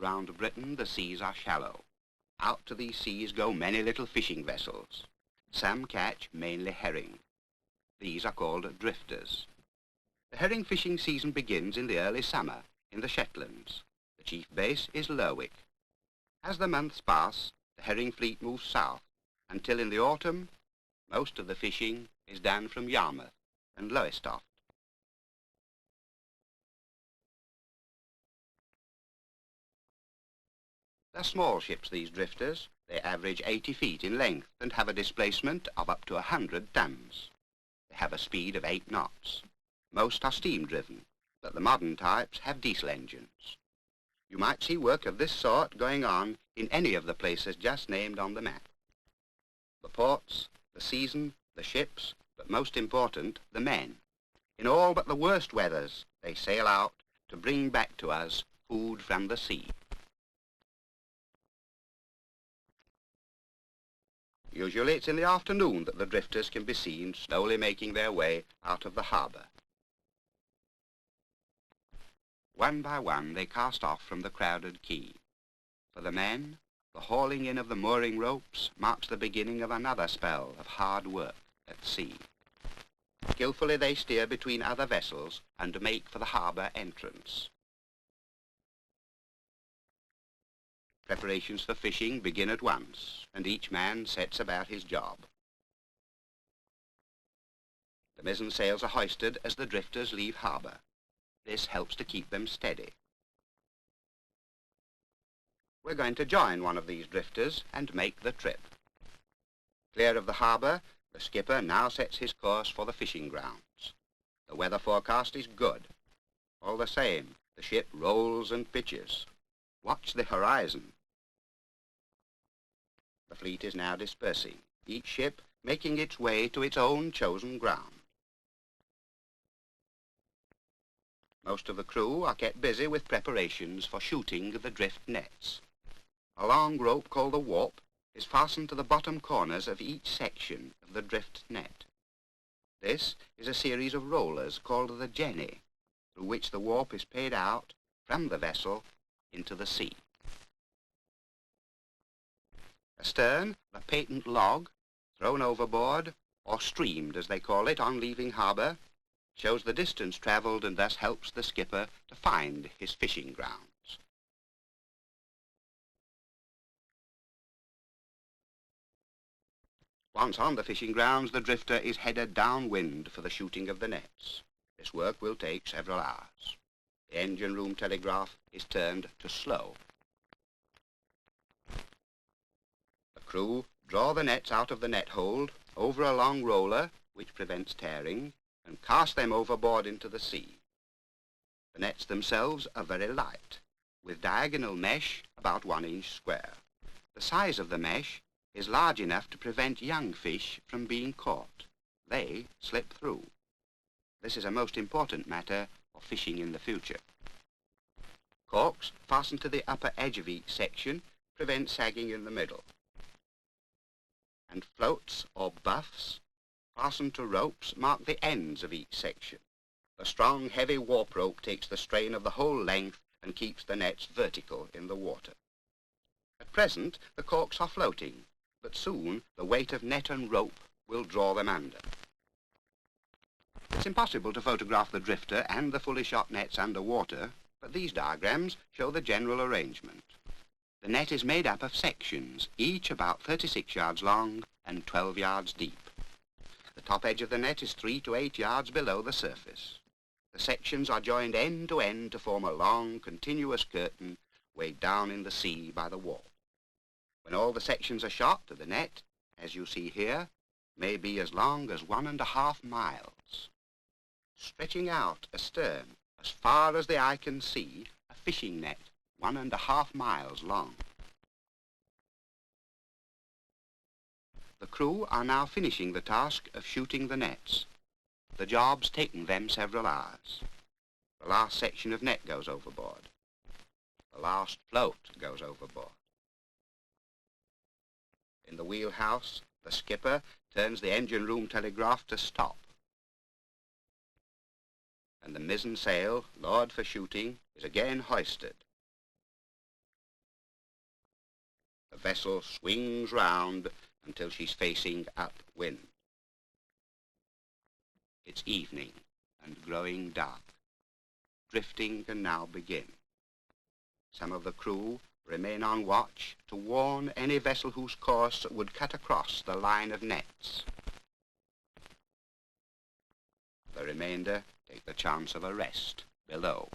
round Britain the seas are shallow. Out to these seas go many little fishing vessels. Some catch mainly herring. These are called drifters. The herring fishing season begins in the early summer in the Shetlands. The chief base is Lerwick. As the months pass, the herring fleet moves south until in the autumn most of the fishing is done from Yarmouth and Lowestoft. They're small ships, these drifters. They average 80 feet in length and have a displacement of up to 100 tons. They have a speed of 8 knots. Most are steam-driven, but the modern types have diesel engines. You might see work of this sort going on in any of the places just named on the map. The ports, the season, the ships, but most important, the men. In all but the worst weathers, they sail out to bring back to us food from the sea. Usually it's in the afternoon that the drifters can be seen slowly making their way out of the harbour. One by one they cast off from the crowded quay. For the men, the hauling in of the mooring ropes marks the beginning of another spell of hard work at sea. Skillfully they steer between other vessels and make for the harbour entrance. Preparations for fishing begin at once, and each man sets about his job. The mizzen sails are hoisted as the drifters leave harbour. This helps to keep them steady. We're going to join one of these drifters and make the trip. Clear of the harbour, the skipper now sets his course for the fishing grounds. The weather forecast is good. All the same, the ship rolls and pitches. Watch the horizon. The fleet is now dispersing, each ship making its way to its own chosen ground. Most of the crew are kept busy with preparations for shooting the drift nets. A long rope called the warp is fastened to the bottom corners of each section of the drift net. This is a series of rollers called the jenny, through which the warp is paid out from the vessel into the sea. Astern, the patent log, thrown overboard, or streamed as they call it on leaving harbour, shows the distance travelled and thus helps the skipper to find his fishing grounds. Once on the fishing grounds, the drifter is headed downwind for the shooting of the nets. This work will take several hours. The engine room telegraph is turned to slow. The crew draw the nets out of the net hold over a long roller, which prevents tearing, and cast them overboard into the sea. The nets themselves are very light, with diagonal mesh about 1 inch square. The size of the mesh is large enough to prevent young fish from being caught. They slip through. This is a most important matter for fishing in the future. Corks fastened to the upper edge of each section prevent sagging in the middle. And floats or buffs fastened to ropes mark the ends of each section. The strong, heavy warp rope takes the strain of the whole length and keeps the nets vertical in the water. At present, the corks are floating, but soon the weight of net and rope will draw them under. It's impossible to photograph the drifter and the fully shot nets under water, but these diagrams show the general arrangement. The net is made up of sections, each about 36 yards long and 12 yards deep. The top edge of the net is 3 to 8 yards below the surface. The sections are joined end to end to form a long, continuous curtain weighed down in the sea by the warp. When all the sections are shot, the net, as you see here, may be as long as 1.5 miles. Stretching out astern, as far as the eye can see, a fishing net 1.5 miles long. The crew are now finishing the task of shooting the nets. The job's taken them several hours. The last section of net goes overboard. The last float goes overboard. In the wheelhouse, the skipper turns the engine room telegraph to stop. And the mizzen sail, lowered for shooting, is again hoisted. the vessel swings round until she's facing upwind. It's evening and growing dark. Drifting can now begin. Some of the crew remain on watch to warn any vessel whose course would cut across the line of nets. The remainder take the chance of a rest below.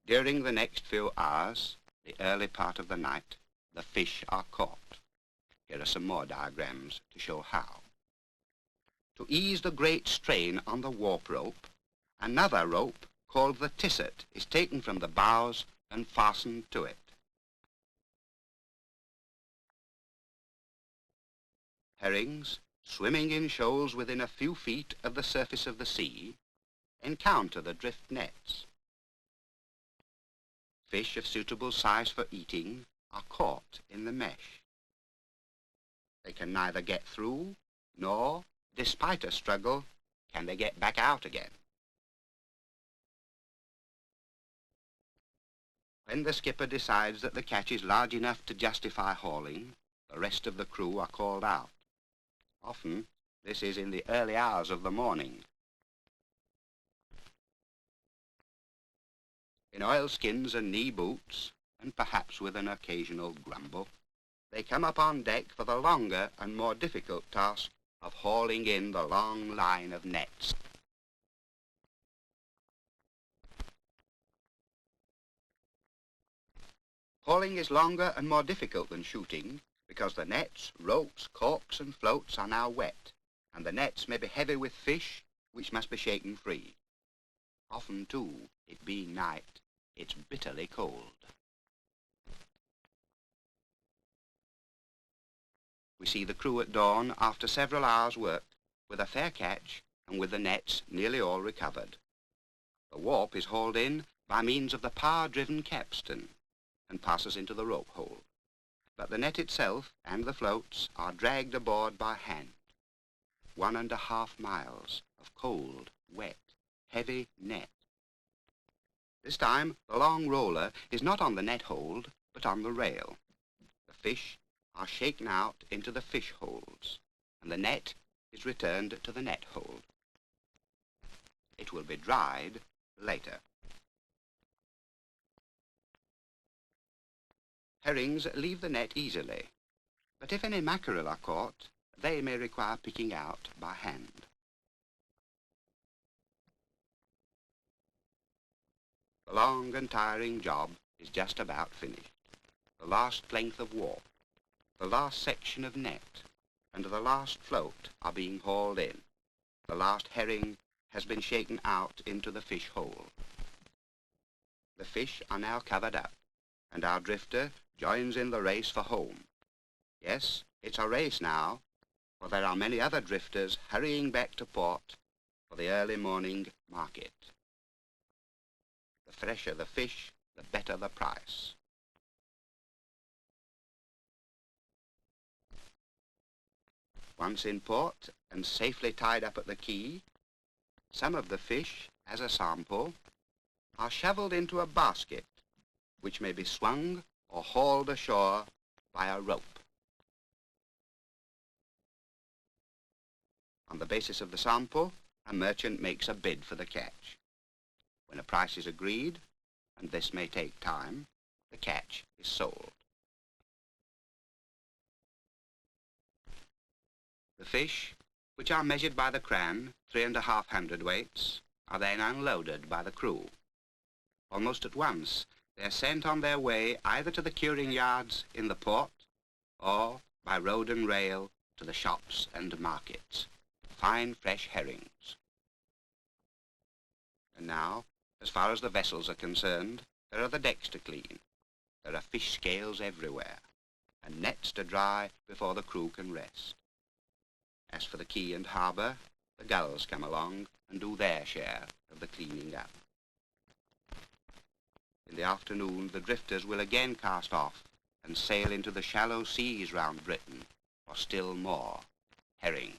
During the next few hours, the early part of the night, the fish are caught. Here are some more diagrams to show how. To ease the great strain on the warp rope, another rope called the tisset is taken from the bows and fastened to it. Herrings, swimming in shoals within a few feet of the surface of the sea, encounter the drift nets. Fish of suitable size for eating are caught in the mesh. They can neither get through, nor, despite a struggle, can they get back out again. When the skipper decides that the catch is large enough to justify hauling, the rest of the crew are called out. Often, this is in the early hours of the morning. In oilskins and knee boots, and perhaps with an occasional grumble, they come up on deck for the longer and more difficult task of hauling in the long line of nets. Hauling is longer and more difficult than shooting because the nets, ropes, corks and floats are now wet, and the nets may be heavy with fish which must be shaken free. Often, too, it being night, it's bitterly cold. We see the crew at dawn after several hours' work, with a fair catch and with the nets nearly all recovered. The warp is hauled in by means of the power-driven capstan and passes into the rope hole. But the net itself and the floats are dragged aboard by hand. 1.5 miles of cold, wet, heavy net. This time, the long roller is not on the net hold, but on the rail. The fish are shaken out into the fish holds, and the net is returned to the net hold. It will be dried later. Herrings leave the net easily, but if any mackerel are caught, they may require picking out by hand. The long and tiring job is just about finished. The last length of warp, the last section of net, and the last float are being hauled in. The last herring has been shaken out into the fish hole. The fish are now covered up, and our drifter joins in the race for home. Yes, it's a race now, for there are many other drifters hurrying back to port for the early morning market. The fresher the fish, the better the price. Once in port and safely tied up at the quay, some of the fish, as a sample, are shovelled into a basket which may be swung or hauled ashore by a rope. On the basis of the sample, a merchant makes a bid for the catch. When a price is agreed, and this may take time, the catch is sold. The fish, which are measured by the cran, 3.5 hundredweights, are then unloaded by the crew. Almost at once, they are sent on their way either to the curing yards in the port or by road and rail to the shops and markets. Fine fresh herrings. And now, as far as the vessels are concerned, there are the decks to clean. There are fish scales everywhere, and nets to dry before the crew can rest. As for the quay and harbour, the gulls come along and do their share of the cleaning up. In the afternoon, the drifters will again cast off and sail into the shallow seas round Britain for still more herring.